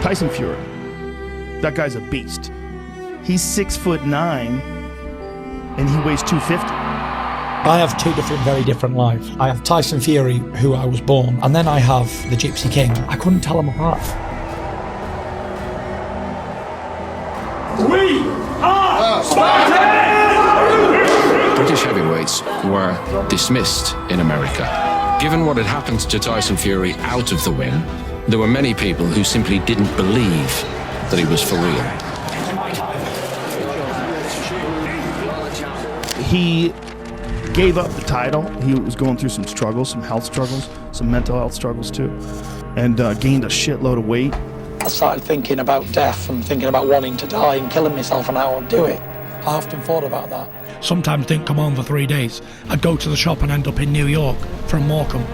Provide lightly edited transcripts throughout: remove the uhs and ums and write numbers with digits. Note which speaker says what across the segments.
Speaker 1: Tyson Fury. That guy's a beast. He's 6'9", and he weighs 250.
Speaker 2: I have two very different lives. I have Tyson Fury, who I was born, and then I have the Gypsy King. I couldn't tell them apart.
Speaker 3: We are Spartans!
Speaker 4: British heavyweights were dismissed in America. Given what had happened to Tyson Fury out of the win, there were many people who simply didn't believe that he was for real.
Speaker 1: He gave up the title. He was going through some struggles, some health struggles, some mental health struggles too, and gained a shitload of weight.
Speaker 2: I started thinking about death and thinking about wanting to die and killing myself and how I would do it. I often thought about that. Sometimes didn't come home for 3 days. I'd go to the shop and end up in New York from Morecambe.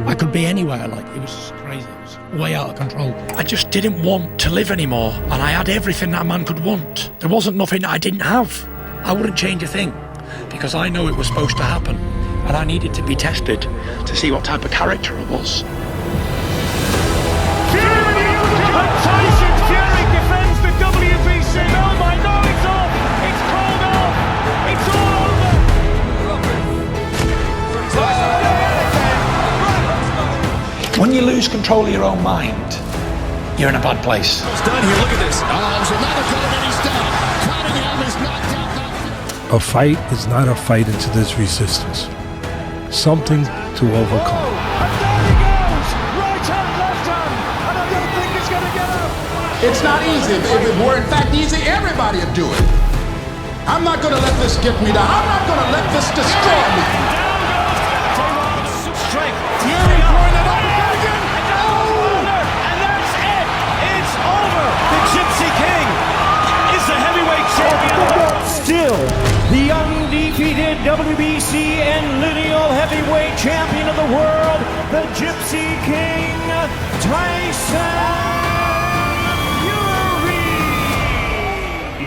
Speaker 2: I could be anywhere, like, it was just crazy. It was way out of control. I just didn't want to live anymore, and I had everything that a man could want. There wasn't nothing that I didn't have. I wouldn't change a thing, because I know it was supposed to happen, and I needed to be tested to see what type of character I was.
Speaker 3: Tyson Fury defends the WBC. Oh my, no, it's off. It's called off. It's all over.
Speaker 2: When you lose control of your own mind, you're in a bad place.
Speaker 5: It's done here. Look at this. There's another goal and he's down. Cunningham is knocked out.
Speaker 6: A fight is not a fight into this resistance. Something to overcome.
Speaker 3: And there he goes. Right hand, left hand. And I don't think he's going to get up.
Speaker 5: It's not easy. If it were in fact easy, everybody would do it. I'm not going to let this get me down. I'm not going to let this destroy me.
Speaker 3: Strength. Fury throwing it up again. And that's it. It's over. The Gypsy King is the heavyweight champion.
Speaker 7: Still, the undefeated WBC and lineal heavyweight champion of the world, the Gypsy King, Tyson Fury.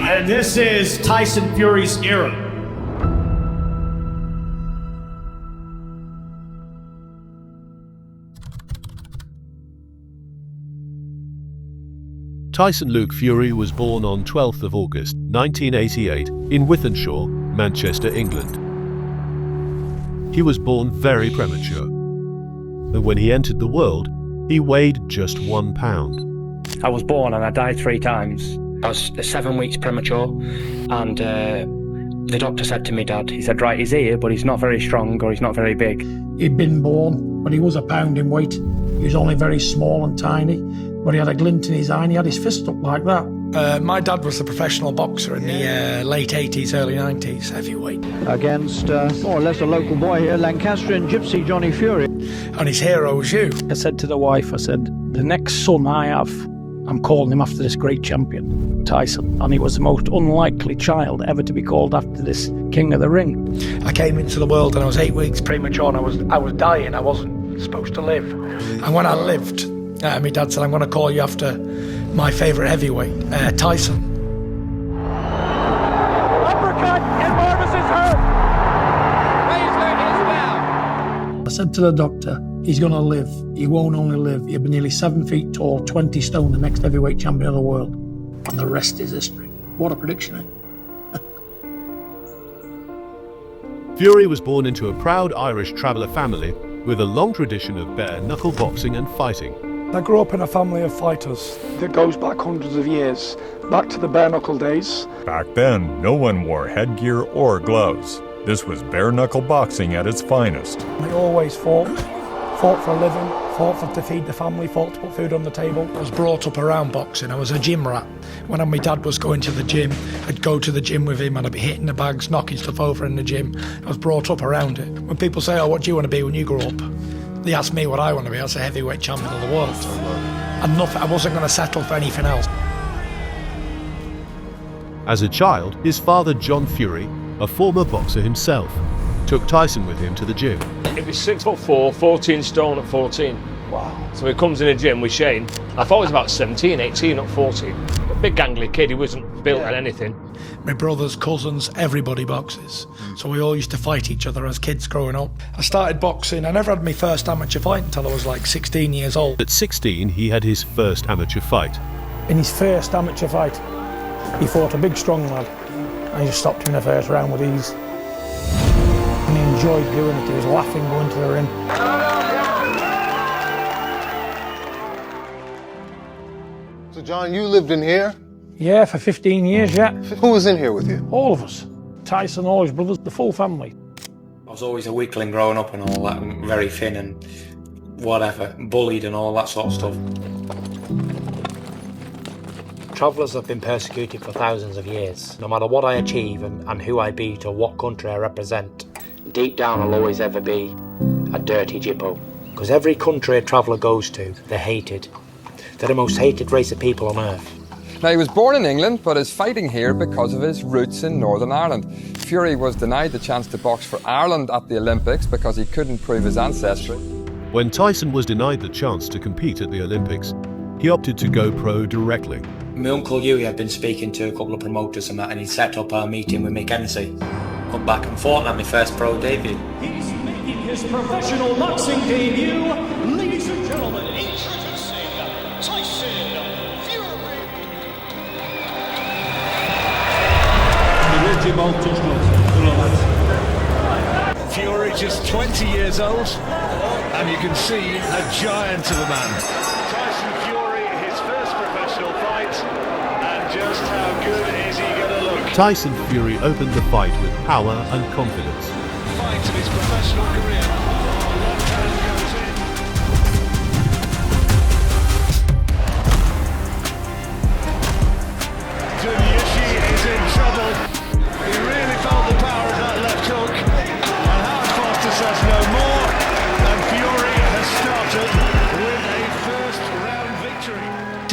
Speaker 7: And this is Tyson Fury's era.
Speaker 8: Tyson Luke Fury was born on 12th of August 1988 in Wythenshawe, Manchester, England. He was born very premature. And when he entered the world, he weighed just 1 pound.
Speaker 9: I was born and I died 3 times. I was 7 weeks premature, and the doctor said to me, Dad, he said, right, he's here, but he's not very strong or he's not very big.
Speaker 2: He'd been born, but he was a pound in weight. He was only very small and tiny, but he had a glint in his eye and he had his fist up like that. My dad was a professional boxer in the late 80s, early 90s, heavyweight.
Speaker 7: Against more or less a local boy here, Lancastrian Gypsy Johnny Fury.
Speaker 2: And his hero was you.
Speaker 10: I said to the wife, I said, the next son I have, I'm calling him after this great champion, Tyson. And he was the most unlikely child ever to be called after this king of the ring.
Speaker 2: I came into the world and I was 8 weeks premature and I was dying. I wasn't supposed to live. And when I lived, my dad said, I'm going to call you after my favourite heavyweight, Tyson.
Speaker 3: Uppercut, and Marvis is hurt. Razor is down.
Speaker 2: I said to the doctor, he's going to live. He won't only live, he'll be nearly 7 feet tall, 20 stone, the next heavyweight champion of the world. And the rest is history. What a prediction, eh?
Speaker 8: Fury was born into a proud Irish traveller family with a long tradition of bare-knuckle boxing and fighting.
Speaker 11: I grew up in a family of fighters that goes back hundreds of years, back to the bare-knuckle days.
Speaker 12: Back then, no one wore headgear or gloves. This was bare-knuckle boxing at its finest.
Speaker 11: I always fought for a living, fought to feed the family, fought to put food on the table.
Speaker 2: I was brought up around boxing. I was a gym rat. When my dad was going to the gym, I'd go to the gym with him and I'd be hitting the bags, knocking stuff over in the gym. I was brought up around it. When people say, oh, what do you want to be when you grow up? They asked me what I want to be. I was a heavyweight champion of the world. And I wasn't going to settle for anything else.
Speaker 8: As a child, his father, John Fury, a former boxer himself, took Tyson with him to the gym.
Speaker 13: He was 6'4", 14 stone at 14. Wow. So he comes in the gym with Shane. I thought he was about 17, 18, not 14. A big gangly kid, he wasn't built on anything.
Speaker 2: My brothers, cousins, everybody boxes. So we all used to fight each other as kids growing up. I started boxing. I never had my first amateur fight until I was like 16 years old.
Speaker 8: At 16, he had his first amateur fight.
Speaker 10: In his first amateur fight, he fought a big strong lad and he just stopped him in the first round with ease. And he enjoyed doing it, he was laughing going to the ring.
Speaker 14: So John, you lived in here?
Speaker 10: Yeah, for 15 years, yeah.
Speaker 14: Who was in here with you?
Speaker 10: All of us. Tyson, all his brothers, the full family.
Speaker 9: I was always a weakling growing up and all that, and very thin and whatever, bullied and all that sort of stuff. Travellers have been persecuted for thousands of years. No matter what I achieve and who I beat or what country I represent, deep down I'll always ever be a dirty Gyppo. Because every country a traveller goes to, they're hated. They're the most hated race of people on earth.
Speaker 15: Now, he was born in England, but is fighting here because of his roots in Northern Ireland. Fury was denied the chance to box for Ireland at the Olympics because he couldn't prove his ancestry.
Speaker 8: When Tyson was denied the chance to compete at the Olympics, he opted to go pro directly.
Speaker 9: My uncle Hughie had been speaking to a couple of promoters and that, and he set up a meeting with Mackenzie. Come back and fought at my first pro debut.
Speaker 7: He's making his professional boxing debut. Ladies and gentlemen, introducing Tyson Fury.
Speaker 3: Fury just 20 years old, and you can see a giant of a man. Tyson Fury, his first professional fight, and just how good is he going to look?
Speaker 8: Tyson Fury opened the fight with power and confidence.
Speaker 3: Fight of his professional career. Left hand goes in. Duniushi is in trouble. He really felt the power of that left hook. And Howard Foster says no more. And Fury has started with a first round victory.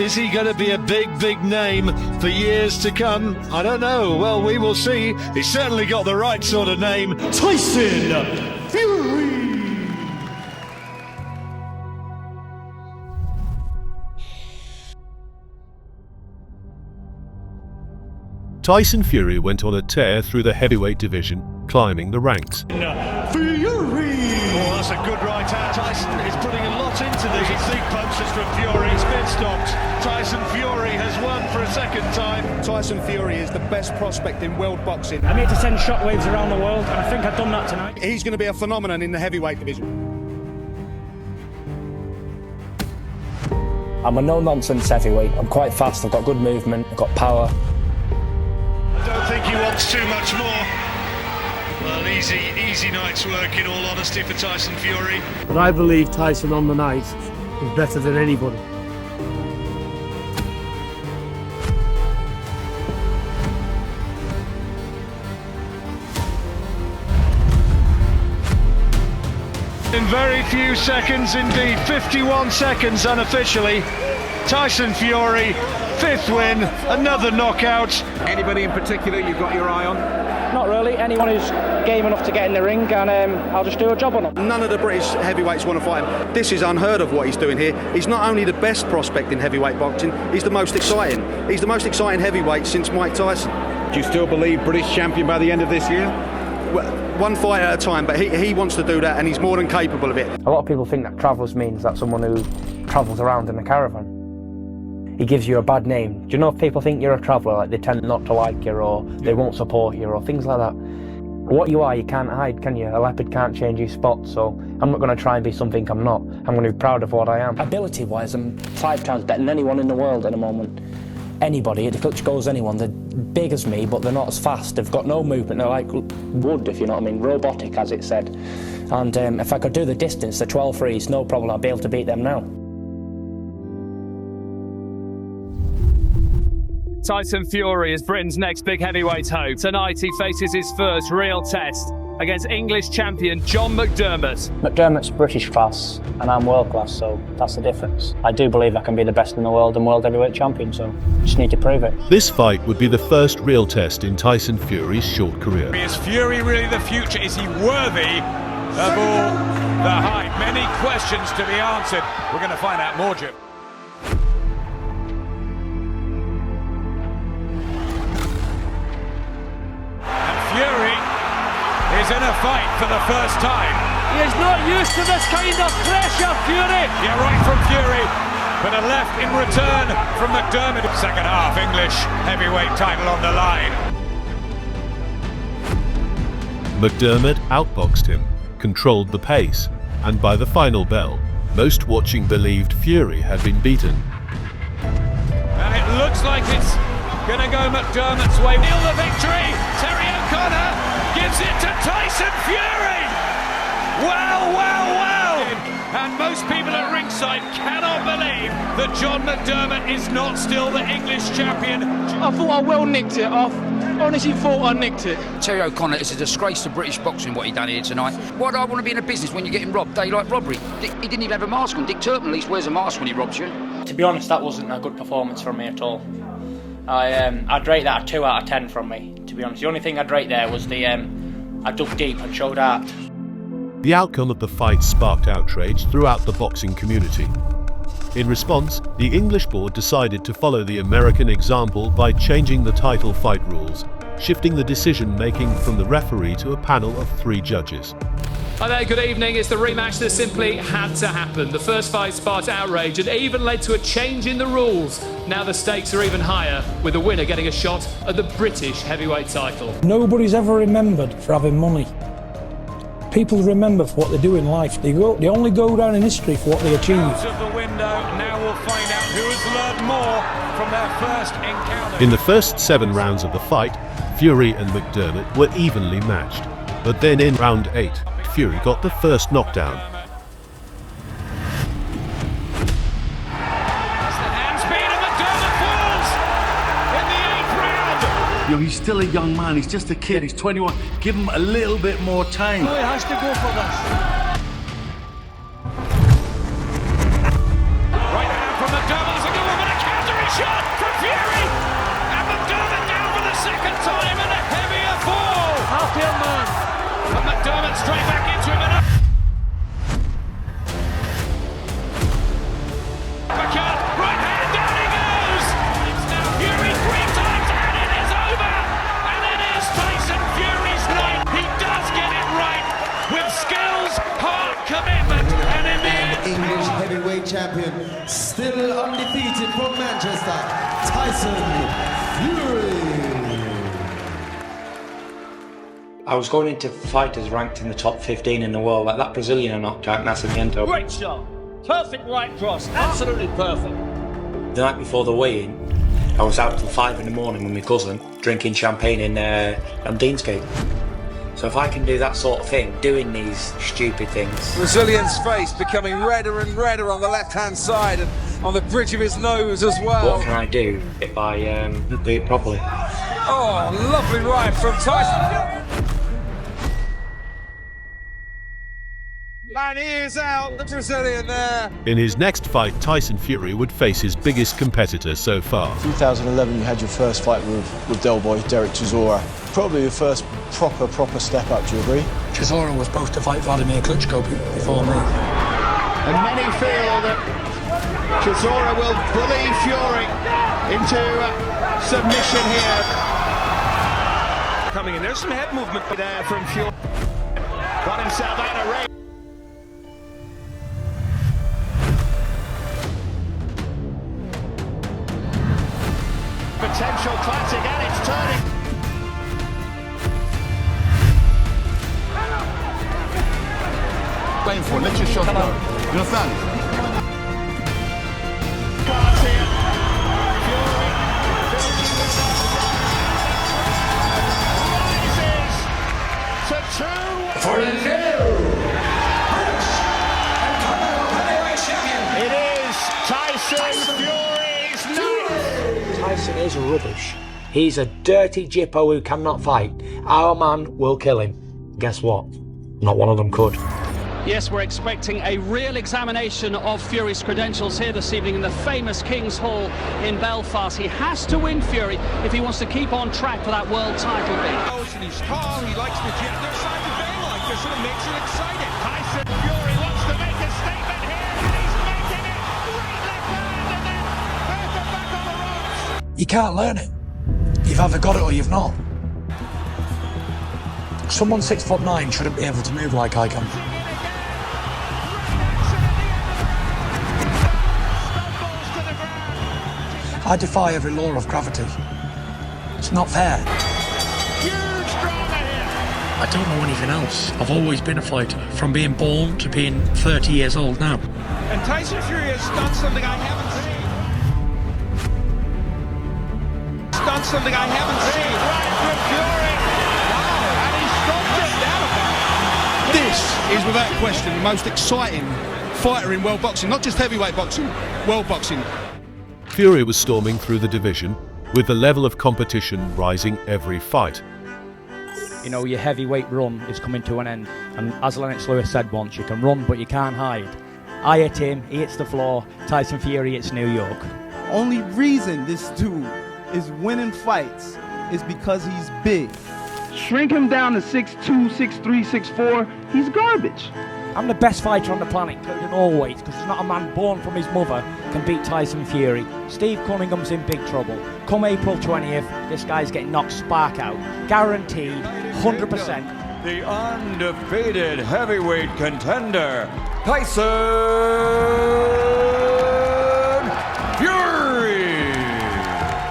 Speaker 3: Is he going to be a big name for years to come? I don't know. Well, we will see. He's certainly got the right sort of name.
Speaker 7: Tyson Fury.
Speaker 8: Tyson Fury went on a tear through the heavyweight division, climbing the ranks.
Speaker 7: Fury.
Speaker 3: Oh, that's a good right hand. Tyson is putting a lot into these big punches from Fury. It's been stopped. Tyson Fury has won for a second time.
Speaker 16: Tyson Fury is the best prospect in world boxing.
Speaker 10: I'm here to send shockwaves around the world, and I think I've done that tonight.
Speaker 16: He's going to be a phenomenon in the heavyweight division.
Speaker 9: I'm a no-nonsense heavyweight. I'm quite fast, I've got good movement, I've got power.
Speaker 3: I don't think he wants too much more. Well, easy night's work in all honesty for Tyson Fury.
Speaker 17: But I believe Tyson on the night is better than anybody.
Speaker 3: In very few seconds indeed, 51 seconds unofficially, Tyson Fury, 5th win, another knockout.
Speaker 16: Anybody in particular you've got your eye on?
Speaker 10: Not really. Anyone who's game enough to get in the ring, and I'll just do a job on them.
Speaker 16: None of the British heavyweights want to fight him. This is unheard of what he's doing here. He's not only the best prospect in heavyweight boxing, he's the most exciting. He's the most exciting heavyweight since Mike Tyson.
Speaker 18: Do you still believe British champion by the end of this year?
Speaker 16: Well, one fight at a time, but he wants to do that, and he's more than capable of it.
Speaker 9: A lot of people think that travellers means that someone who travels around in a caravan. He gives you a bad name. Do you know if people think you're a traveller, like they tend not to like you, or they won't support you, or things like that? What you are, you can't hide, can you? A leopard can't change his spots, so I'm not going to try and be something I'm not. I'm going to be proud of what I am. Ability-wise, I'm 5 times better than anyone in the world at the moment. Anybody, it goes anyone. They're big as me, but they're not as fast. They've got no movement. They're like wood, if you know what I mean. Robotic, as it said. And if I could do the distance, the 12 frees, no problem. I'd be able to beat them now.
Speaker 19: Tyson Fury is Britain's next big heavyweight hope. Tonight he faces his first real test against English champion John McDermott.
Speaker 9: McDermott's British class and I'm world class, so that's the difference. I do believe I can be the best in the world and world heavyweight champion, so just need to prove it.
Speaker 8: This fight would be the first real test in Tyson Fury's short career.
Speaker 3: Is Fury really the future? Is he worthy of all the hype? Many questions to be answered. We're going to find out more, Jim. Fury is in a fight for the first time.
Speaker 7: He is not used to this kind of pressure, Fury.
Speaker 3: Yeah, right from Fury. but a left in return from McDermott. Second half, English heavyweight title on the line.
Speaker 8: McDermott outboxed him, controlled the pace, and by the final bell, most watching believed Fury had been beaten.
Speaker 3: And it looks like it's going to go McDermott's way. Neil the victory! Terry O'Connor gives it to Tyson Fury! Wow, wow, wow! And most people at ringside cannot believe that John McDermott is not still the English champion.
Speaker 11: I thought I well nicked it. I honestly thought I nicked it.
Speaker 20: Terry O'Connor, it's a disgrace to British boxing what he done here tonight. Why do I want to be in a business when you're getting robbed? Daylight robbery. He didn't even have a mask on. Dick Turpin at least wears a mask when he robs you.
Speaker 9: To be honest, that wasn't a good performance from me at all. I'd rate that a 2 out of 10 from me, to be honest. The only thing I'd rate there was I dug deep and showed heart.
Speaker 8: The outcome of the fight sparked outrage throughout the boxing community. In response, the English board decided to follow the American example by changing the title fight rules, shifting the decision-making from the referee to a panel of 3 judges.
Speaker 19: Hi there, good evening. It's the rematch that simply had to happen. The first fight sparked outrage and even led to a change in the rules. Now the stakes are even higher, with the winner getting a shot at the British heavyweight title.
Speaker 10: Nobody's ever remembered for having money. People remember for what they do in life. They only go down in history for what they achieve.
Speaker 3: Out of the window, now we'll find out who has learned more from their first encounter.
Speaker 8: In the first 7 rounds of the fight, Fury and McDermott were evenly matched. But then in round 8, Fury got the first knockdown.
Speaker 21: You know, he's still a young man, he's just a kid, he's 21. Give him a little bit more time.
Speaker 11: Oh, he has to go for this.
Speaker 3: Right hand from McDermott, there's a good one, but a countering shot from Fury! And McDermott down for the second time and a heavier fall!
Speaker 11: Half-tail man.
Speaker 3: And McDermott straight back into him and up. Right hand, down he goes! It's now Fury 3 times and it is over! And it is Tyson Fury's night! He does get it right! With skills, heart, commitment, and in the end...
Speaker 22: English heavyweight champion, still undefeated from Manchester, Tyson Fury!
Speaker 9: I was going into fighters ranked in the top 15 in the world, like that Brazilian I knocked out, Nascimento.
Speaker 17: Great shot. Perfect right cross. Absolutely perfect.
Speaker 9: The night before the weigh-in, I was out till 5 in the morning with my cousin, drinking champagne on Deansgate. So if I can do that sort of thing, doing these stupid things...
Speaker 22: Brazilian's face becoming redder and redder on the left-hand side and on the bridge of his nose as well.
Speaker 9: What can I do if I do it properly?
Speaker 22: Oh, lovely right from Tyson. And he is out, the Brazilian there.
Speaker 8: In his next fight, Tyson Fury would face his biggest competitor so far.
Speaker 23: 2011, you had your first fight with Del Boy, Derek Chisora. Probably your first proper step up, do you agree?
Speaker 2: Chisora was supposed to fight Vladimir Klitschko before me.
Speaker 3: And many feel that Chisora will bully Fury into submission here. Coming in, there's some head movement there from Fury. Got himself out of range. Potential classic, and it's turning.
Speaker 14: Playing for it, let your shot go. You understand?
Speaker 3: Can't see it. Fury rises to 2
Speaker 22: for the new British heavyweight champion.
Speaker 3: It is Tyson Fury's night.
Speaker 9: Tyson is rubbish. He's a dirty jippo who cannot fight. Our man will kill him. Guess what? Not one of them could.
Speaker 24: Yes, we're expecting a real examination of Fury's credentials here this evening in the famous King's Hall in Belfast. He has to win, Fury, if he wants to keep on track for that world title bid.
Speaker 3: He's calm, he likes the gym. There's signs of daylight. This sort of makes it exciting. Tyson Fury wants to make a statement here, and he's making it. Great left hand, and then Bertha back on the ropes.
Speaker 2: You can't learn it. You've either got it or you've not. Someone 6'9" shouldn't be able to move like I can. I defy every law of gravity. It's not fair. I don't know anything else. I've always been a fighter, from being born to being 30 years old now.
Speaker 3: And Tyson Fury has done something I haven't seen. He's done something I haven't seen. Right from Fury. Wow, and he stopped it down. This is without question the most exciting fighter in world boxing, not just heavyweight boxing, world boxing.
Speaker 8: Fury was storming through the division, with the level of competition rising every fight.
Speaker 1: You know, your heavyweight run is coming to an end, and as Lennox Lewis said once, you can run but you can't hide. I hit him, he hits the floor, Tyson Fury hits New York.
Speaker 4: Only reason this dude is winning fights is because he's big. Shrink him down to 6'2", 6'3", 6'4", he's garbage.
Speaker 1: I'm the best fighter on the planet, including all weights, because there's not a man born from his mother can beat Tyson Fury. Steve Cunningham's in big trouble. Come April 20th, this guy's getting knocked spark out. Guaranteed, 100%.
Speaker 5: The undefeated heavyweight contender, Tyson Fury!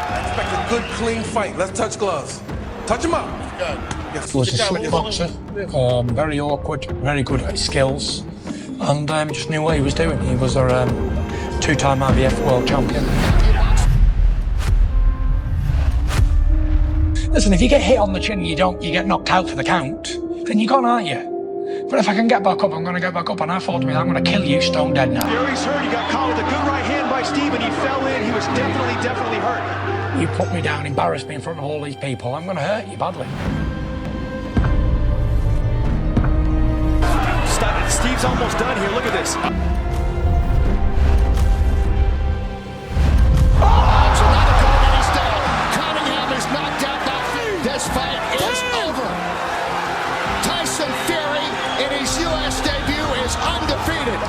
Speaker 6: I expect a good, clean fight. Let's touch gloves. Touch him up.
Speaker 2: He was a slick boxer, very awkward, very good at his skills, and just knew what he was doing. He was a two-time IBF world champion. Listen, if you get hit on the chin and you get knocked out for the count, then you're gone, aren't you? But if I can get back up, I'm going to get back up, and I thought to me, I'm going to kill you stone dead now.
Speaker 7: Fury's hurt, he got caught with a good right hand by Steve, and he fell in. He was definitely hurt.
Speaker 2: You put me down, embarrassed me in front of all these people, I'm going to hurt you badly.
Speaker 7: Steve's almost done here, look at this.
Speaker 25: Cunningham is knocked out by Fury. This fight is over. Tyson Fury in his U.S. debut is undefeated.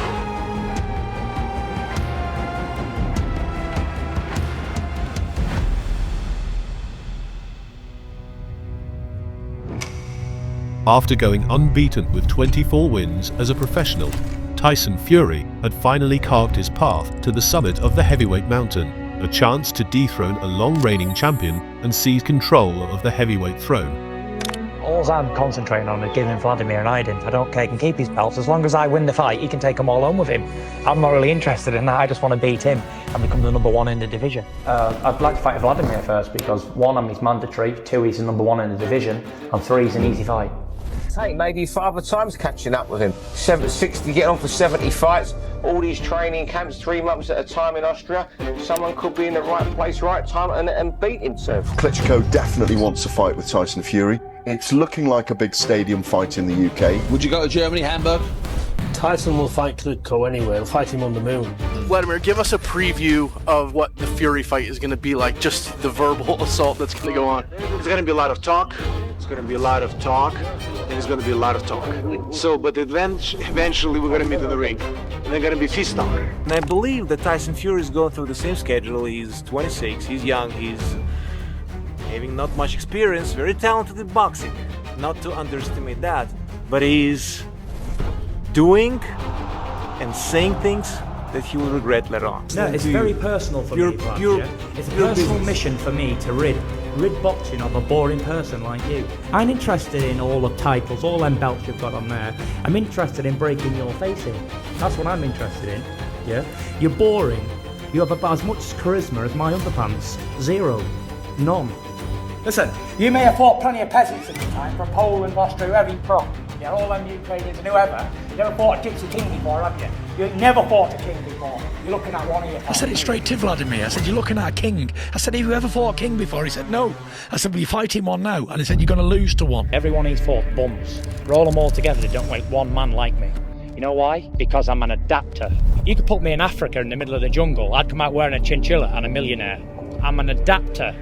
Speaker 8: After going unbeaten with 24 wins as a professional, Tyson Fury had finally carved his path to the summit of the heavyweight mountain, a chance to dethrone a long-reigning champion and seize control of the heavyweight throne.
Speaker 9: All I'm concentrating on is giving Vladimir an hiding. I don't care, he can keep his belts. As long as I win the fight, he can take them all home with him. I'm not really interested in that, I just want to beat him and become the #1 in the division. I'd like to fight Vladimir first because 1, I'm his mandatory, 2, he's the #1 in the division, and 3, he's an easy fight.
Speaker 26: Hey, maybe 5 other times catching up with him. 60, getting on for 70 fights, all these training camps, 3 months at a time in Austria. Someone could be in the right place, right time, and beat him too.
Speaker 27: Klitschko definitely wants to fight with Tyson Fury. It's looking like a big stadium fight in the UK.
Speaker 22: Would you go to Germany, Hamburg?
Speaker 17: Tyson will fight Klitschko anyway. He'll fight him on the moon.
Speaker 28: Vladimir, give us a preview of what the Fury fight is going to be like, just the verbal assault that's going to go on.
Speaker 18: It's going to be a lot of talk. It's going to be a lot of talk. And it's going to be a lot of talk. So, but eventually we're going to meet in the ring. And they're going to be fist talk.
Speaker 29: And I believe that Tyson Fury is going through the same schedule. He's 26, he's young, he's having not much experience, very talented in boxing. Not to underestimate that. But he's doing and saying things that he will regret later on.
Speaker 1: No, it's very personal for me, Brad, yeah? It's a personal mission for me to rid boxing of a boring person like you. I'm interested in all the titles, all them belts you've got on there. I'm interested in breaking your face in. That's what I'm interested in, yeah? You're boring. You have about as much charisma as my underpants. 0. None. Listen, you may have fought plenty of peasants at the time, from Poland, Austria, wherever you're from. Yeah, all them Ukrainians and whoever. You never fought a Gypsy King before, have you? You never fought a king before. You're looking at one of your...
Speaker 2: I said it straight to Vladimir. I said, you're looking at a king. I said, have you ever fought a king before? He said, no. I said, well, you're fighting one now. And he said, you're going to lose to one.
Speaker 1: Everyone he's fought bums. Roll them all together, they don't make one man like me. You know why? Because I'm an adapter. You could put me in Africa in the middle of the jungle. I'd come out wearing a chinchilla and a millionaire. I'm an adapter.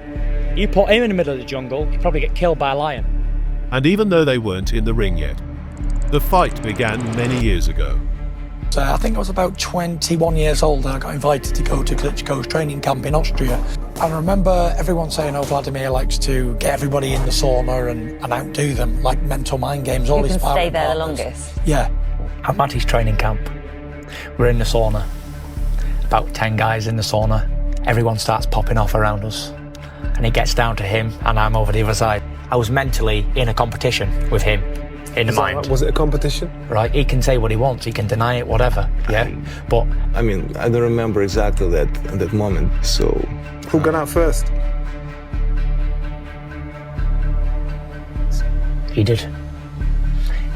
Speaker 1: You put him in the middle of the jungle, he'd probably get killed by a lion.
Speaker 8: And even though they weren't in the ring yet, the fight began many years ago.
Speaker 2: So I think I was about 21 years old and I got invited to go to Klitschko's training camp in Austria. And I remember everyone saying, oh, Vladimir likes to get everybody in the sauna and outdo them, like mental mind games, all
Speaker 30: you
Speaker 2: his
Speaker 30: can stay there
Speaker 2: partners.
Speaker 30: the longest.
Speaker 2: Yeah.
Speaker 1: I'm at his training camp. We're in the sauna. About 10 guys in the sauna.
Speaker 9: everyone starts popping off around us. And it gets down to him, and I'm over the other side. I was mentally in a competition with him, in the mind.
Speaker 10: Was it a competition?
Speaker 9: Right, he can say what he wants, he can deny it, whatever, yeah? But...
Speaker 10: I mean, I don't remember exactly that moment, so... Who got out first?
Speaker 9: He did.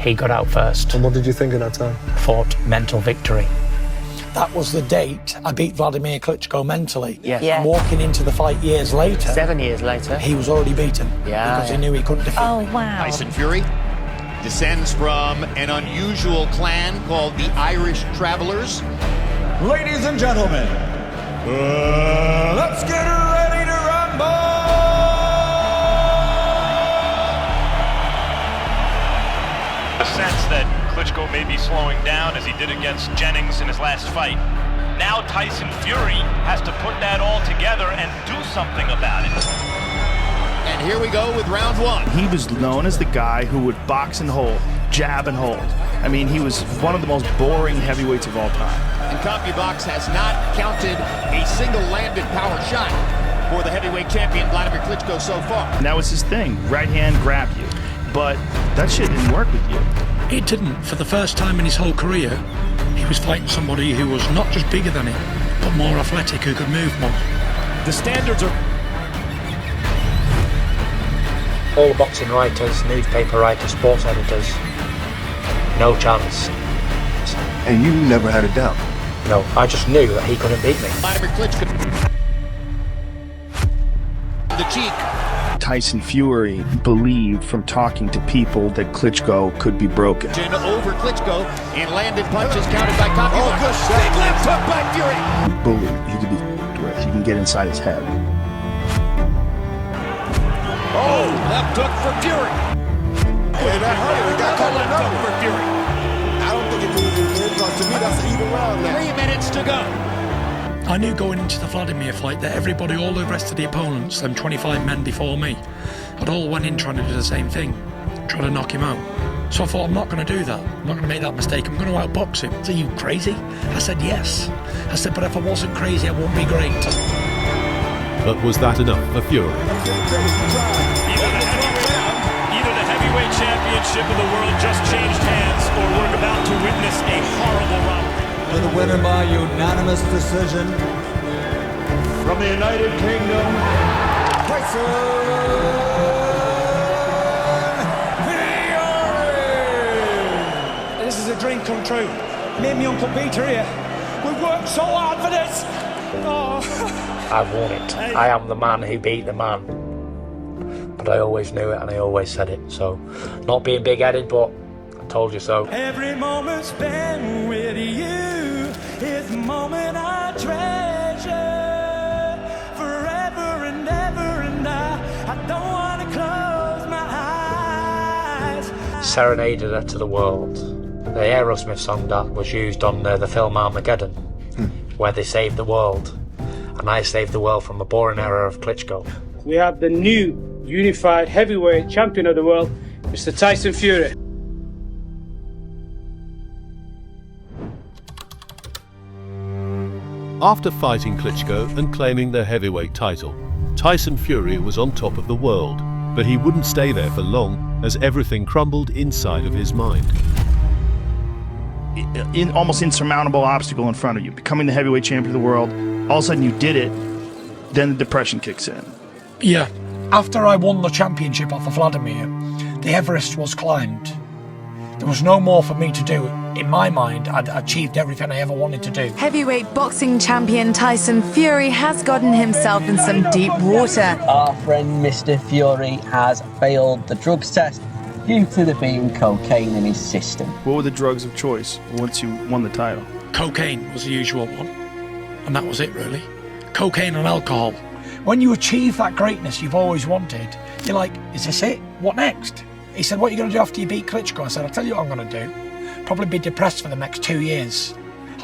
Speaker 9: He got out first.
Speaker 10: And what did you think at that time?
Speaker 9: Thought mental victory.
Speaker 2: That was the date I beat Vladimir Klitschko mentally.
Speaker 9: Yeah.
Speaker 2: And walking into the fight years later...
Speaker 9: 7 years later.
Speaker 2: He was already beaten.
Speaker 9: Yeah.
Speaker 2: Because he knew he couldn't defeat
Speaker 11: Oh,
Speaker 2: me.
Speaker 11: wow.
Speaker 12: Tyson Fury descends from an unusual clan called the Irish Travelers.
Speaker 5: Ladies and gentlemen, let's get ready to rumble!
Speaker 13: A sense that Klitschko may be slowing down as he did against Jennings in his last fight. Now Tyson Fury has to put that all together and do something about it.
Speaker 12: And here we go with round one.
Speaker 15: He was known as the guy who would box and hold, jab and hold. I mean, he was one of the most boring heavyweights of all time.
Speaker 12: And CompuBox has not counted a single landed power shot for the heavyweight champion Vladimir Klitschko so far.
Speaker 15: And that was his thing, right hand grab you. But that shit didn't work with you.
Speaker 2: It didn't. For the first time in his whole career, he was fighting somebody who was not just bigger than him, but more athletic, who could move more.
Speaker 15: The standards are...
Speaker 9: All the boxing writers, newspaper writers, sports editors, no chance.
Speaker 27: And you never had a doubt?
Speaker 9: No, I just knew that he couldn't beat me.
Speaker 12: Vladimir Klitschko. The cheek.
Speaker 15: Tyson Fury believed from talking to people that Klitschko could be broken.
Speaker 12: Over Klitschko and landed punches counted by CompuBox. Big left hook by Fury.
Speaker 15: Bully, he could be with. You can get inside his head.
Speaker 12: Oh, left hook for Fury.
Speaker 14: Hey, that hurt. He got caught
Speaker 12: left hook for Fury.
Speaker 14: I don't think it was an but to me that's an even round now.
Speaker 12: 3 minutes to go.
Speaker 2: I knew going into the Vladimir fight that everybody, all the rest of the opponents, them 25 men before me, had all went in trying to do the same thing, trying to knock him out. So I thought, I'm not going to do that. I'm not going to make that mistake. I'm going to outbox him. Are you crazy? I said, yes. I said, but if I wasn't crazy, I wouldn't be great.
Speaker 8: But was that enough for Fury?
Speaker 13: Either the heavyweight championship of the world just changed hands, or we're about to witness a horrible robbery.
Speaker 5: For the winner by unanimous decision from the United Kingdom, Tyson Fury!
Speaker 2: This is a dream come true. Me and my Uncle Peter here, we've worked so hard for this. Oh.
Speaker 9: I want it. I am the man who beat the man. But I always knew it and I always said it. So, not being big-headed, but I told you so.
Speaker 5: Every moment spent with you is the moment I treasure forever and ever, and I don't want to close my eyes.
Speaker 9: Serenaded her to the world. The Aerosmith song that was used on the film Armageddon, where they saved the world. And I saved the world from a boring era of Klitschko.
Speaker 17: We have the new unified heavyweight champion of the world, Mr. Tyson Fury.
Speaker 8: After fighting Klitschko and claiming the heavyweight title, Tyson Fury was on top of the world, but he wouldn't stay there for long as everything crumbled inside of his mind.
Speaker 15: In almost insurmountable obstacle in front of you, becoming the heavyweight champion of the world. All of a sudden you did it, then the depression kicks in.
Speaker 2: Yeah. After I won the championship off of Vladimir, the Everest was climbed. There was no more for me to do. In my mind, I'd achieved everything I ever wanted to do.
Speaker 11: Heavyweight boxing champion Tyson Fury has gotten himself in some deep water.
Speaker 16: Our friend Mr. Fury has failed the drugs test due to there being cocaine in his system.
Speaker 15: What were the drugs of choice once you won the title?
Speaker 2: Cocaine was the usual one. And that was it, really. Cocaine and alcohol. When you achieve that greatness you've always wanted, you're like, is this it? What next? He said, what are you going to do after you beat Klitschko? I said, I'll tell you what I'm going to do. Probably be depressed for the next 2 years.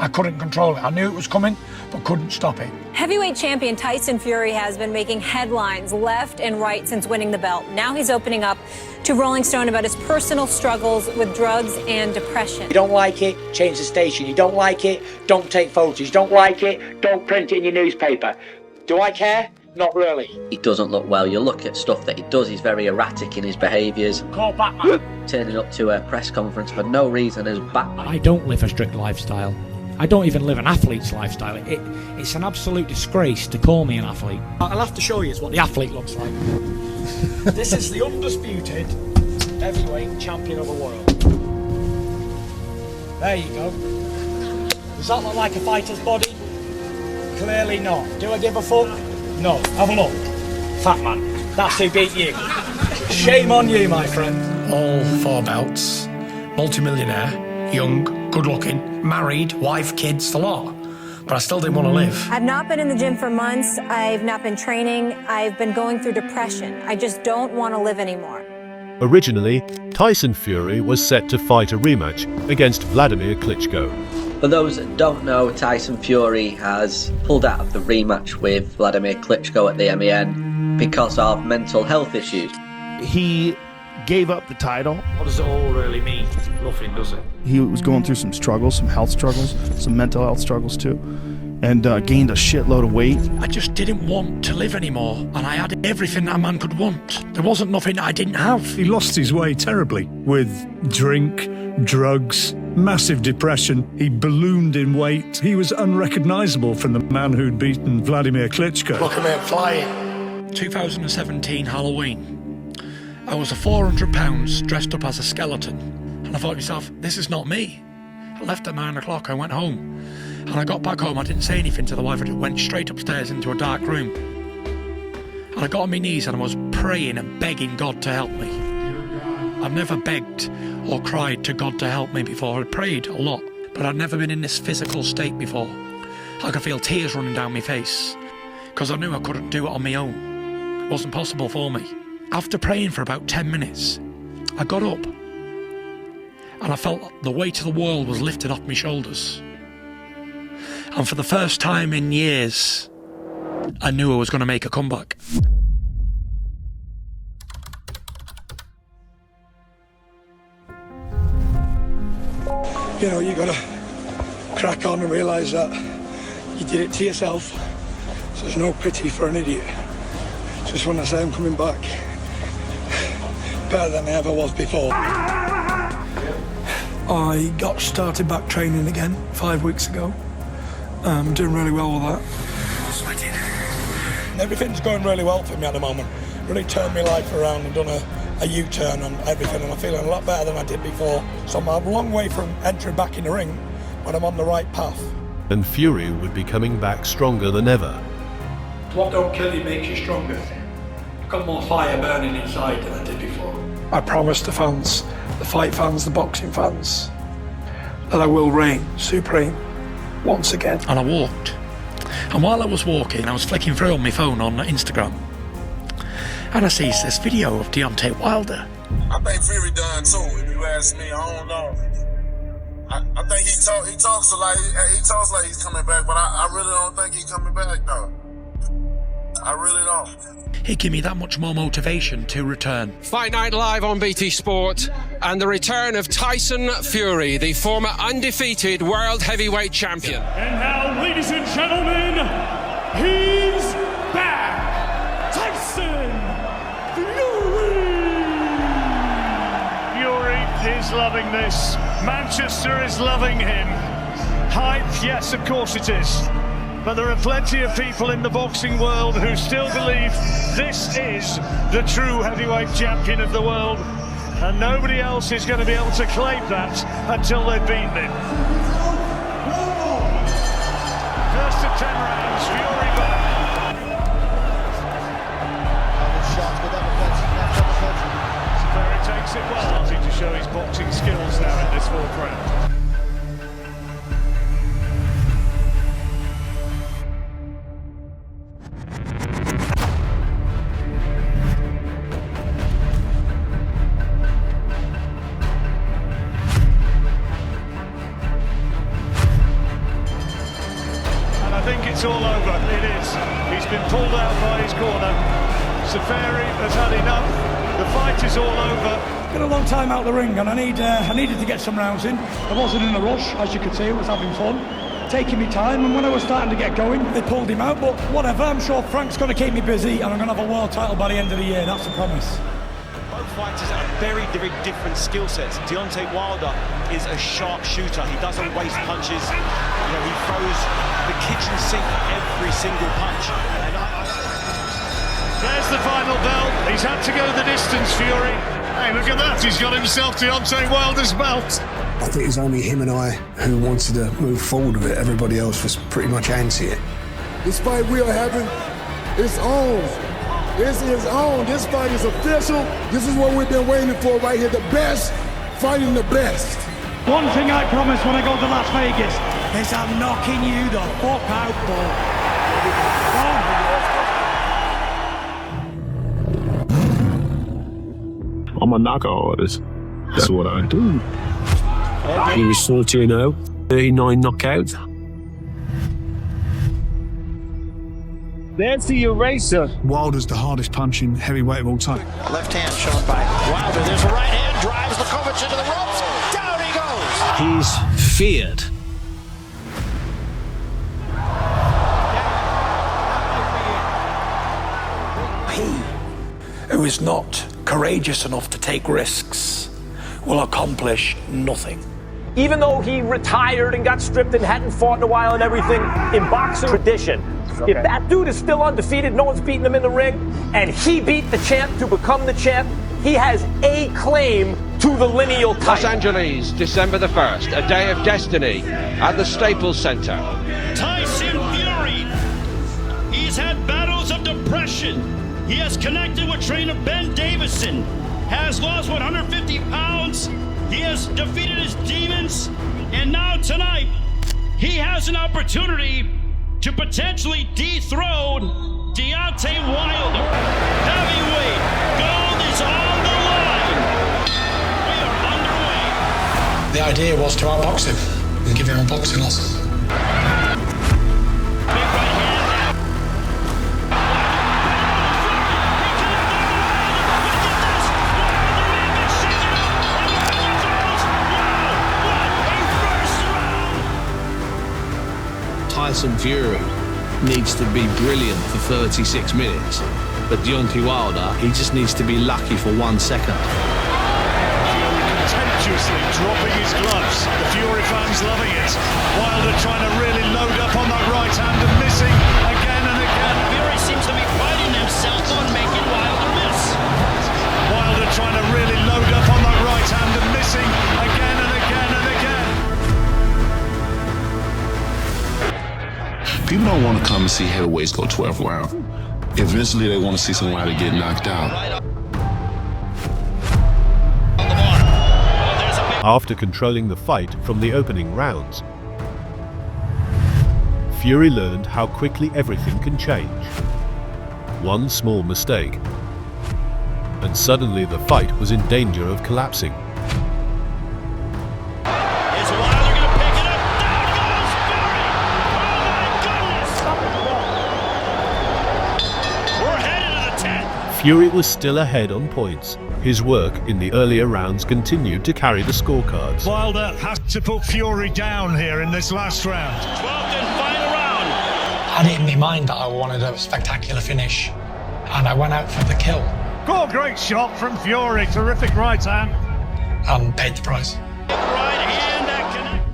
Speaker 2: I couldn't control it. I knew it was coming, but couldn't stop it.
Speaker 19: Heavyweight champion Tyson Fury has been making headlines left and right since winning the belt. Now he's opening up to Rolling Stone about his personal struggles with drugs and depression.
Speaker 9: You don't like it, change the station. You don't like it, don't take photos. You don't like it, don't print it in your newspaper.
Speaker 2: Do I care? Not really.
Speaker 16: He doesn't look well. You look at stuff that he does, he's very erratic in his behaviours.
Speaker 2: Call Batman.
Speaker 16: Turning up to a press conference for no reason as Batman.
Speaker 2: I don't live a strict lifestyle. I don't even live an athlete's lifestyle. It's an absolute disgrace to call me an athlete. I'll have to show you what the athlete looks like. This is the undisputed heavyweight champion of the world. There you go. Does that look like a fighter's body? Clearly not. Do I give a fuck? No. Have a look. Fat man. That's who beat you. Shame on you, my friend. All 4 belts. Multi-millionaire. Young. Good-looking. Married. Wife, kids, the lot. But I still didn't want to live.
Speaker 19: I've not been in the gym for months. I've not been training. I've been going through depression. I just don't want to live anymore.
Speaker 8: Originally, Tyson Fury was set to fight a rematch against Vladimir Klitschko.
Speaker 16: For those that don't know, Tyson Fury has pulled out of the rematch with Vladimir Klitschko at the MEN because of mental health issues.
Speaker 15: He gave up the title.
Speaker 2: What does it all really mean? Nothing, does it?
Speaker 15: He was going through some struggles, some health struggles, some mental health struggles too, and gained a shitload of weight.
Speaker 2: I just didn't want to live anymore, and I had everything that a man could want. There wasn't nothing I didn't have.
Speaker 3: He lost his way terribly with drink, drugs, massive depression. He ballooned in weight. He was unrecognisable from the man who'd beaten Vladimir Klitschko.
Speaker 2: Look at me, I'm flying. 2017 Halloween. I was a 400 pounds dressed up as a skeleton, and I thought to myself, this is not me. I left at 9 o'clock, I went home, and I got back home, I didn't say anything to the wife, I just went straight upstairs into a dark room. And I got on my knees and I was praying and begging God to help me. I've never begged or cried to God to help me before. I prayed a lot, but I'd never been in this physical state before. I could feel tears running down my face, because I knew I couldn't do it on my own. It wasn't possible for me. After praying for about 10 minutes, I got up, and I felt the weight of the world was lifted off my shoulders. And for the first time in years, I knew I was going to make a comeback.
Speaker 4: You know, you gotta crack on and realise that you did it to yourself. So there's no pity for an idiot. Just when I say I'm coming back, better than I ever was before. I got started back training again 5 weeks ago. I'm doing really well with that. Sweating. Everything's going really well for me at the moment. Really turned my life around and done a U-turn on everything, and I'm feeling a lot better than I did before. So I'm a long way from entering back in the ring, but I'm on the right path.
Speaker 8: And Fury would be coming back stronger than ever.
Speaker 2: What don't kill you makes you stronger. I've got more fire burning inside than I did before. I promised the fans, the fight fans, the boxing fans, that I will reign supreme once again. And I walked. And while I was walking, I was flicking through on my phone on Instagram, and I sees this video of Deontay Wilder.
Speaker 6: I think Fury done too, if you ask me. I don't know. I think he talks like he's coming back, but I really don't think he's coming back though. I really don't.
Speaker 2: It gave me that much more motivation to return.
Speaker 7: Fight Night Live on BT Sport, and the return of Tyson Fury, the former undefeated world heavyweight champion.
Speaker 20: And now, ladies and gentlemen, he's back! Tyson Fury is loving this. Manchester is loving him. Hype, yes, of course it is. But there are plenty of people in the boxing world who still believe this is the true heavyweight champion of the world. And nobody else is going to be able to claim that until they've beaten him. First of 10 rounds, Fury back. Fury takes it well, starting to show his boxing skills now in this fourth round. It's all over, it is. He's been pulled out by his corner. Safari has had enough. The fight is all over.
Speaker 2: Been a long time out the ring, and I needed to get some rounds in. I wasn't in a rush, as you could see, I was having fun.
Speaker 4: taking me time, and when I was starting to get going, they pulled him out, but whatever, I'm sure Frank's going to keep me busy, and I'm going to have a world title by the end of the year, that's a promise.
Speaker 18: Both fighters have very, very different skill sets. Deontay Wilder is a sharp shooter. He doesn't waste punches. You know, he throws the kitchen sink every single punch. And
Speaker 20: there's the final bell. He's had to go the distance, Fury. Hey, look at that. He's got himself Deontay Wilder's belt.
Speaker 21: I think it's only him and I who wanted to move forward with it. Everybody else was pretty much anti it.
Speaker 14: This fight we are having is on. This is on. This fight is official. This is what we've been waiting for right here. The best fighting the best.
Speaker 4: One thing I promise when I go to Las Vegas is I'm knocking you the fuck out, boy.
Speaker 22: I'm a knockout artist. That's what I do. He was 14-0, 39 knockouts.
Speaker 20: There's the eraser.
Speaker 3: Wilder's the hardest punching heavyweight of all time.
Speaker 12: Left hand shown by Wilder. There's a right hand, drives Lakovic into the ropes. Down he goes.
Speaker 22: He's feared.
Speaker 2: He who is not courageous enough to take risks will accomplish nothing.
Speaker 23: Even though he retired and got stripped and hadn't fought in a while and everything, in boxing tradition, if that dude is still undefeated, no one's beaten him in the ring, and he beat the champ to become the champ, he has a claim to the lineal title.
Speaker 7: Los Angeles, December the 1st, a day of destiny at the Staples Center.
Speaker 20: Tyson Fury. He's had battles of depression. He has connected with trainer Ben Davison, has lost 150 pounds. He has defeated his demons, and now tonight, he has an opportunity to potentially dethrone Deontay Wilder. Heavyweight, gold is on the line. We are underway.
Speaker 2: The idea was to outbox him and give him a boxing lesson.
Speaker 22: Tyson Fury needs to be brilliant for 36 minutes, but Deontay Wilder, he just needs to be lucky for 1 second.
Speaker 20: Fury contemptuously dropping his gloves. The Fury fans loving it. Wilder trying to really load up on that right hand and missing again and again. Fury seems to be fighting himself on making Wilder miss. Wilder trying to really load up on that right hand and missing again and again and again.
Speaker 24: People don't want to come and see heavyweights go 12 rounds. Eventually, they want to see somebody get knocked out.
Speaker 8: After controlling the fight from the opening rounds, Fury learned how quickly everything can change. One small mistake, and suddenly the fight was in danger of collapsing. Fury was still ahead on points. His work in the earlier rounds continued to carry the scorecards.
Speaker 20: Wilder has to put Fury down here in this last round. 12th and final round.
Speaker 2: I had it in my mind that I wanted a spectacular finish, and I went out for the kill.
Speaker 20: Oh, great shot from Fury. Terrific right hand.
Speaker 2: And paid the price.
Speaker 20: Right hand that connect.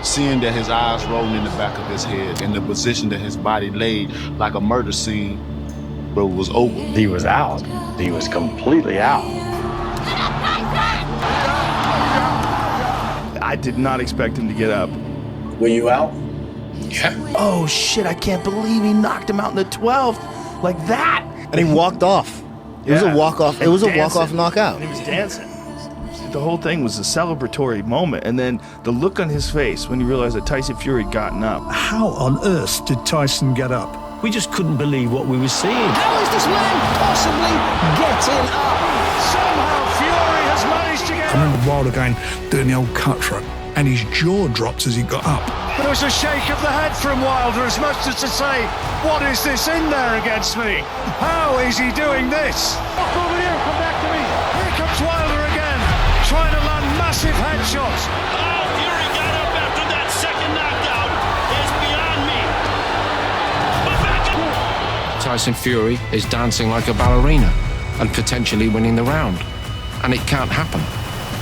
Speaker 24: Seeing that his eyes rolling in the back of his head and the position that his body laid like a murder scene, bro, was over.
Speaker 25: He was out. He was completely out.
Speaker 15: I did not expect him to get up.
Speaker 25: Were you out?
Speaker 2: Yeah.
Speaker 26: Oh shit, I can't believe he knocked him out in the 12th like that.
Speaker 10: And he walked off. It was a walk-off. It was a walk-off knockout.
Speaker 15: And he was dancing. The whole thing was a celebratory moment, and then the look on his face when he realized that Tyson Fury had gotten up.
Speaker 3: How on earth did Tyson get up?
Speaker 22: We just couldn't believe what we were seeing.
Speaker 26: How is this man possibly getting up?
Speaker 20: Somehow Fury has managed to get
Speaker 3: I remember Wilder doing the old cutthroat, and his jaw dropped as he got up.
Speaker 20: There was a shake of the head from Wilder, as much as to say, what is this in there against me? How is he doing this? Walk over here, come back to me. Here comes Wilder again, trying to land massive headshots.
Speaker 1: How Fury got up after that second knockdown is beyond me. But back up.
Speaker 7: Tyson Fury is dancing like a ballerina and potentially winning the round. And it can't happen.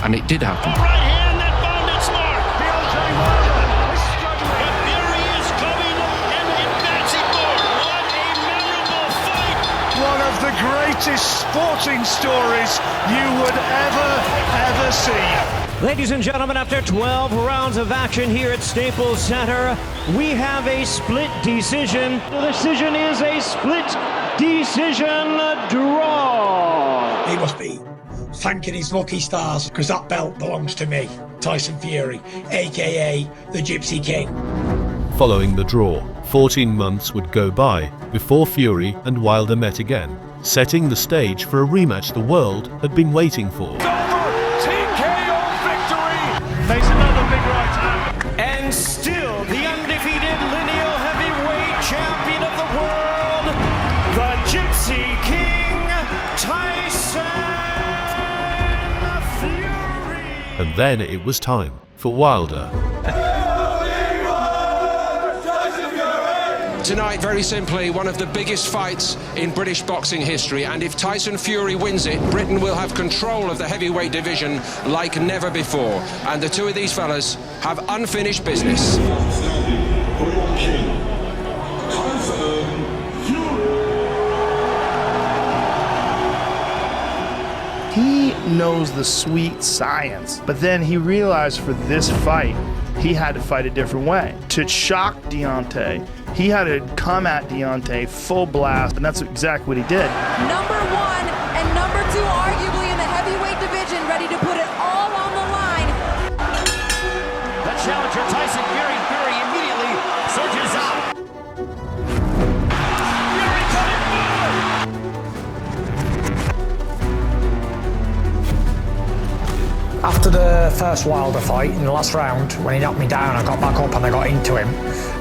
Speaker 7: And it did happen.
Speaker 1: Right hand that bounded smart.
Speaker 20: Deontay Wilder is struggling.
Speaker 1: But Fury is coming and advancing forward. What a memorable fight.
Speaker 20: One of the greatest sporting stories you would ever see.
Speaker 5: Ladies and gentlemen, after 12 rounds of action here at Staples Center, we have a split decision. The decision is a split decision draw.
Speaker 2: He must be thanking his lucky stars because that belt belongs to me, Tyson Fury, aka the Gypsy King.
Speaker 8: Following the draw, 14 months would go by before Fury and Wilder met again, setting the stage for a rematch the world had been waiting for.
Speaker 20: Face another big right hand.
Speaker 5: And still the undefeated lineal heavyweight champion of the world, the Gypsy King, Tyson Fury.
Speaker 8: And then it was time for Wilder.
Speaker 7: Tonight, very simply, one of the biggest fights in British boxing history, and if Tyson Fury wins it, Britain will have control of the heavyweight division like never before. And the two of these fellas have unfinished business.
Speaker 15: He knows the sweet science, but then he realized for this fight, he had to fight a different way. To shock Deontay, he had to come at Deontay full blast, and that's exactly what he did.
Speaker 9: Number one and number two, arguably in the heavyweight division, ready to put it all on the line.
Speaker 12: The challenger, Tyson Fury. Fury immediately surges out. Fury coming forward.
Speaker 2: After the first Wilder fight in the last round, when he knocked me down, I got back up and I got into him,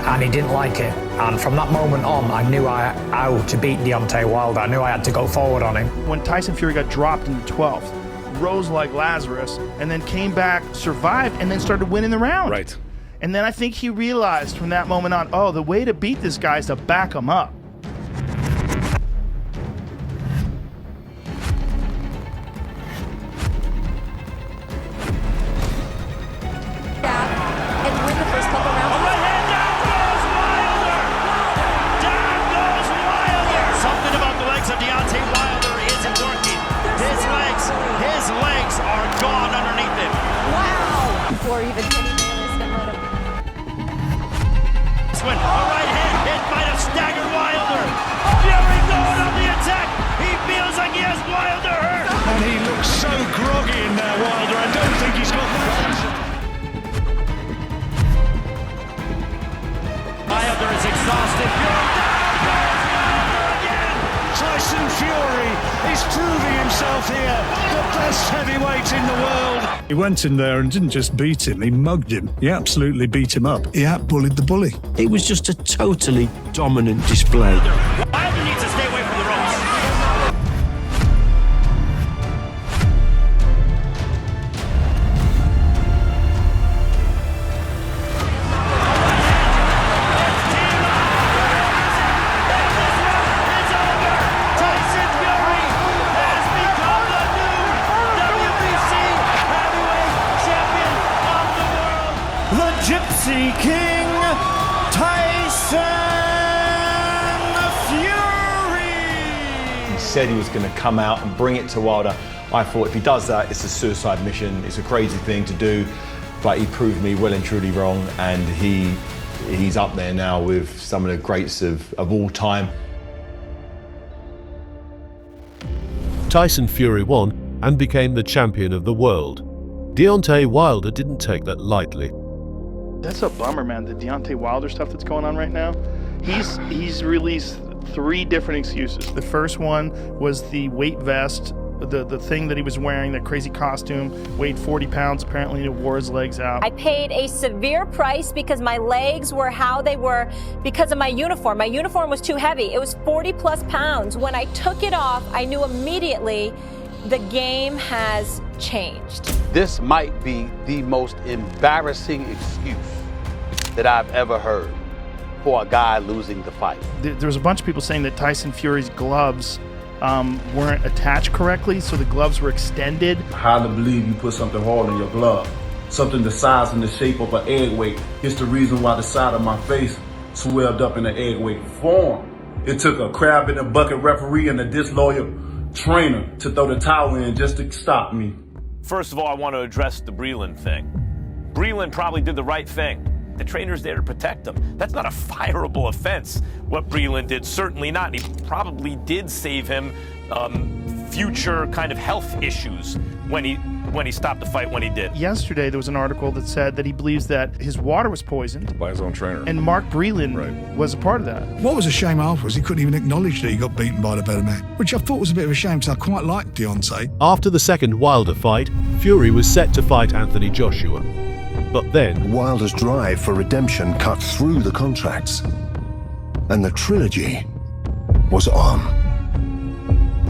Speaker 2: and he didn't like it. And from that moment on, I knew how to beat Deontay Wilder. I knew I had to go forward on him.
Speaker 15: When Tyson Fury got dropped in the 12th, rose like Lazarus, and then came back, survived, and then started winning the round.
Speaker 11: Right.
Speaker 15: And then I think he realized from that moment on, oh, the way to beat this guy is to back him up.
Speaker 9: Or even Kenny Bayless can let him.
Speaker 1: A right hand hit might have staggered Wilder. Fury going on the attack. He feels like he has Wilder hurt.
Speaker 20: And he looks so groggy in there, Wilder. I don't think he's got much.
Speaker 12: Wilder is exhausted. Fury down goes Wilder again.
Speaker 20: Tyson Fury is proving himself here, the best heavyweight in the world.
Speaker 3: He went in there and didn't just beat him, he mugged him. He absolutely beat him up. He out-bullied the bully.
Speaker 26: It was just a totally dominant display.
Speaker 12: Wilder needs to stay away from the ropes.
Speaker 5: Gypsy King, Tyson Fury.
Speaker 13: He said he was going to come out and bring it to Wilder. I thought if he does that, it's a suicide mission. It's a crazy thing to do, but he proved me well and truly wrong, and he's up there now with some of the greats of all time.
Speaker 8: Tyson Fury won and became the champion of the world. Deontay Wilder didn't take that lightly.
Speaker 15: That's a bummer, man, the Deontay Wilder stuff that's going on right now. He's released 3 different excuses. The first one was the weight vest The thing that he was wearing, that crazy costume, weighed 40 pounds. Apparently, he wore his legs out.
Speaker 6: I paid a severe price because my legs were how they were because of my uniform. My uniform was too heavy. It was 40 plus pounds. When I took it off, I knew immediately the game has changed.
Speaker 25: This might be the most embarrassing excuse that I've ever heard for a guy losing the fight.
Speaker 15: There was a bunch of people saying that Tyson Fury's gloves weren't attached correctly, so the gloves were extended.
Speaker 24: Hard to believe you put something hard in your glove. Something the size and the shape of an egg weight. It's the reason why the side of my face swelled up in an egg weight form. It took a crab in a bucket referee and a disloyal trainer to throw the towel in just to stop me.
Speaker 11: First of all, I want to address the Breland thing. Breland probably did the right thing. The trainer's there to protect him. That's not a fireable offense, what Breland did. Certainly not. And he probably did save him future kind of health issues when he stopped the fight when he did.
Speaker 15: Yesterday, there was an article that said that he believes that his water was poisoned
Speaker 16: by his own trainer.
Speaker 15: And Mark Breland was a part of that.
Speaker 21: What was a shame afterwards, he couldn't even acknowledge that he got beaten by the better man, which I thought was a bit of a shame because I quite liked Deontay.
Speaker 8: After the second Wilder fight, Fury was set to fight Anthony Joshua. But then
Speaker 17: Wilder's drive for redemption cut through the contracts, and the trilogy was on.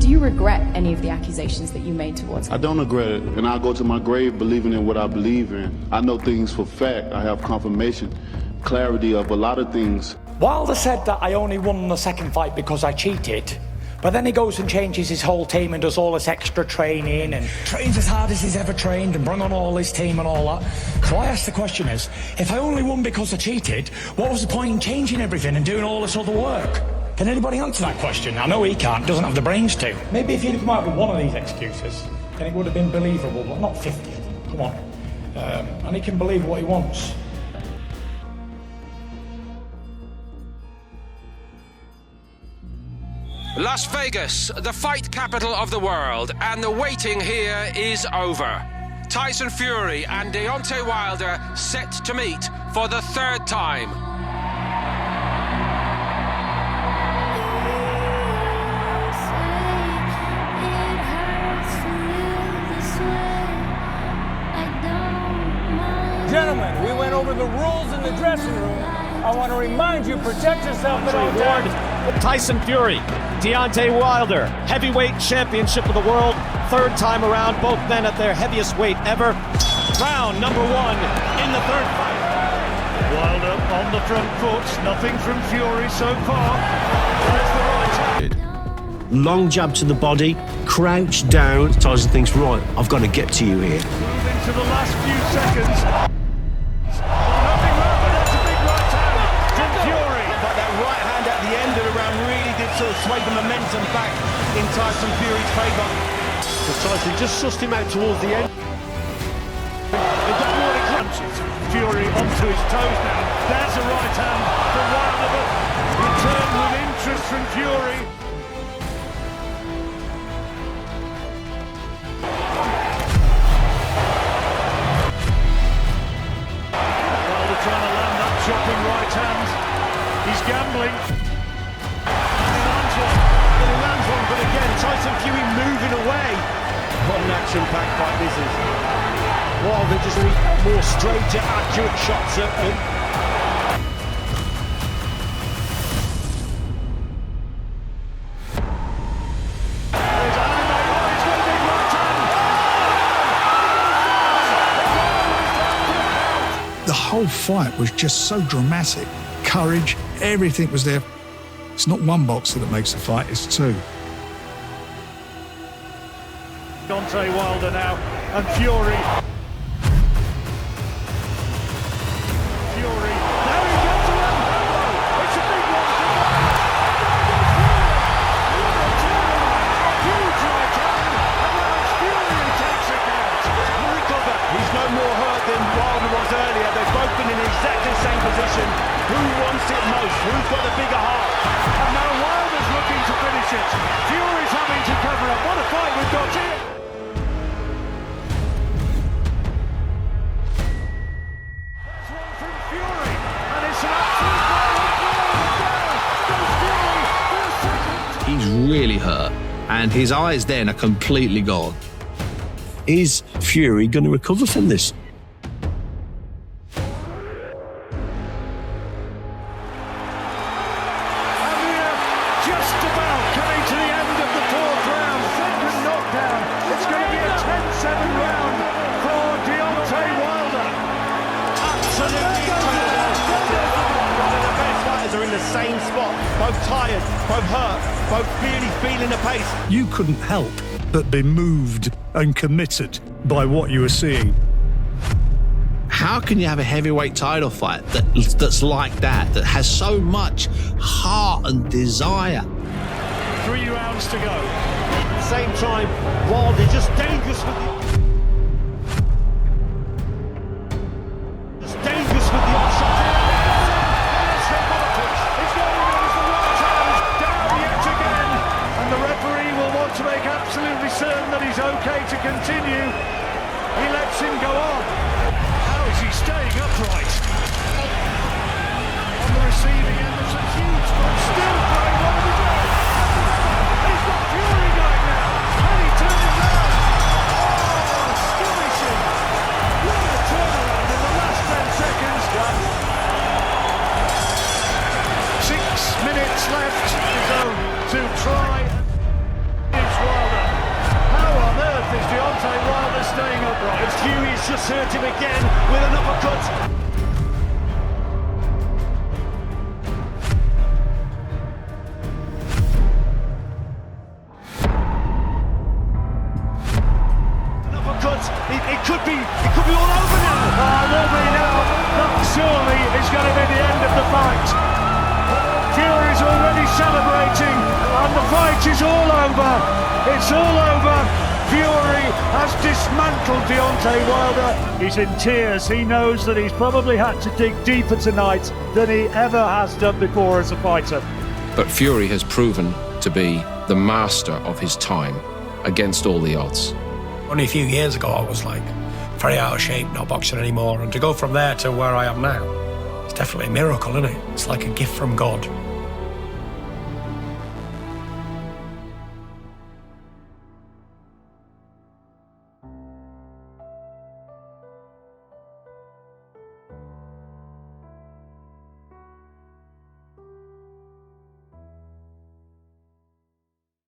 Speaker 18: Do you regret any of the accusations that you made towards him?
Speaker 24: I don't regret it, and I go to my grave believing in what I believe in. I know things for fact. I have confirmation, clarity of a lot of things.
Speaker 2: Wilder said that I only won the second fight because I cheated. But then he goes and changes his whole team and does all this extra training and trains as hard as he's ever trained and brought on all his team and all that. So I asked the question is, if I only won because I cheated, what was the point in changing everything and doing all this other work? Can anybody answer that question? I know he can't, doesn't have the brains to. Maybe if he'd come out with one of these excuses, then it would have been believable, but not 50. Come on. And he can believe what he wants.
Speaker 7: Las Vegas, the fight capital of the world, and the waiting here is over. Tyson Fury and Deontay Wilder set to meet for the third time.
Speaker 19: Gentlemen, we went over the rules in the dressing room. I want to remind you, protect yourself at all times.
Speaker 5: Tyson Fury, Deontay Wilder, heavyweight championship of the world, third time around, both men at their heaviest weight ever. Round number one in the third fight.
Speaker 20: Wilder on the front foot, nothing from Fury so far. That's the right hand.
Speaker 27: Long jab to the body, crouch down. Tyson thinks, right, I've got to get to you here.
Speaker 20: Moving to the last few seconds.
Speaker 5: Sort of swayed the momentum back in Tyson Fury's favour.
Speaker 27: So Tyson just sussed him out towards the end.
Speaker 20: Fury onto his toes now. There's a right hand from Wilder. Return with interest from Fury. Wilder trying to land that chopping right hand. He's gambling.
Speaker 5: But again, Tyson Fury moving away. What an action-packed fight this is. Wilder just needs more straighter, accurate shots at him.
Speaker 21: The whole fight was just so dramatic. Courage, everything was there. It's not one boxer that makes a fight, it's two.
Speaker 20: Deontay Wilder now, and Fury. Fury, now he gets to him! It's a big one! Huge right hand, and now it's Fury who takes it out.
Speaker 5: Recover. He's no more hurt than Wilder was earlier. They've both been in exactly the same position. Who wants it most? Who's got the bigger heart?
Speaker 20: And now Wilder's looking to finish it. Fury's having to cover up. What a fight we've got here!
Speaker 22: He's really hurt, and his eyes then are completely gone.
Speaker 27: Is Fury going to recover from this?
Speaker 20: Just about coming to the end of the fourth round. Second knockdown. It's going to be a 10-7 round for Deontay Wilder. Absolutely incredible.
Speaker 1: The best fighters are in the same spot. Both tired, both hurt, both really feeling the pace.
Speaker 3: You couldn't help but be moved and committed by what you were seeing.
Speaker 22: How can you have a heavyweight title fight that's like that has so much heart and desire?
Speaker 20: 3 rounds to go. At the same time, Wilder just dangerous with the... offside. He's going to use the right hand down yet again. And the referee will want to make absolutely certain that he's okay to continue. He lets him go on. How is he staying upright? On the receiving end, there's a huge but still throwing one of his own. He's got Fury going now. And he turns it round. Oh, astonishing. What a turnaround in the last 10 seconds. 6 minutes left to go to try. It's Wilder. How on earth is Deontay Wilder staying upright? As Fury's just hurt him again with an uppercut. It could be all over now. Oh, it will be now. That surely is going to be the end of the fight. Fury's already celebrating, and the fight is all over. It's all over. Fury has dismantled Deontay Wilder. He's in tears. He knows that he's probably had to dig deeper tonight than he ever has done before as a fighter.
Speaker 7: But Fury has proven to be the master of his time against all the odds.
Speaker 2: Only a few years ago, I was like very out of shape, not boxing anymore. And to go from there to where I am now, it's definitely a miracle, isn't it? It's like a gift from God.